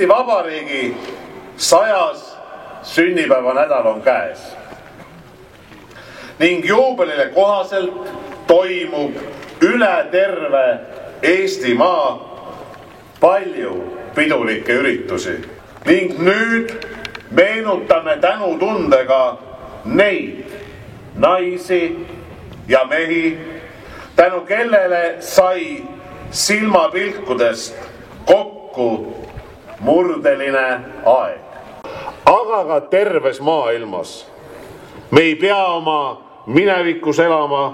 Eesti Vabariigi 100. sünnipäevanädal on käes ning juubelile kohaselt toimub üle terve Eestimaa palju pidulikke üritusi ning nüüd meenutame tänutundega neid naisi ja mehi, tänu kellele sai silmapilkudest kokku murdeline aeg. Aga ka terves maailmas. Me ei pea oma minevikus elama,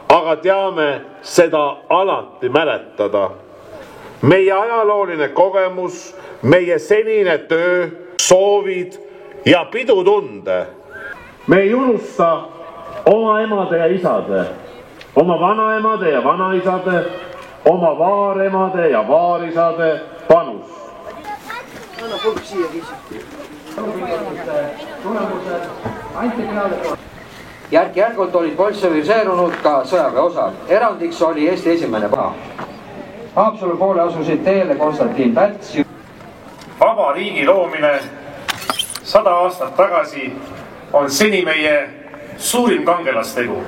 aga teame seda alati mäletada. Meie ajalooline kogemus, meie senine töö, soovid ja pidutunde. Me ei unusta oma emade ja isade, oma vanaemade ja vanaisade, oma vaaremade ja vaarisade panust. Anna pulk siia kisati. Järk-järgult olid bolševiseerunud ka sõjaväeosad. Erandiks oli Eesti esimene paha. Haapsalu poole asusid teele Konstantin Päts. Vaba riigi loomine 100 aastat tagasi on seni meie suurim kangelastegu.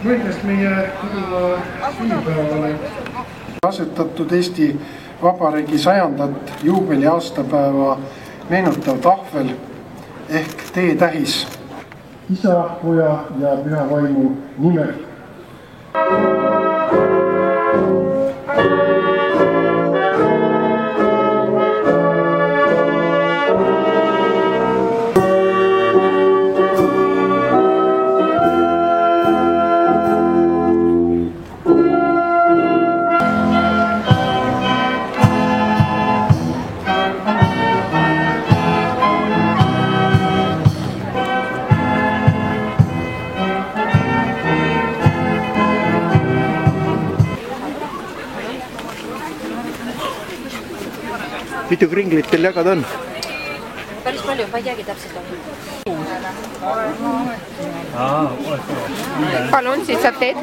Mõeldes meie sünnipäevale asetatud Eesti Vabariigi 100. juubeli aastapäeva meenutav tahvel ehk teetähis Isa, Poja ja Püha Vaimu nimel. Mitu kringlit teil jagada on? Päris palju, ma ei teagi täpselt. Palun, siis saab teed.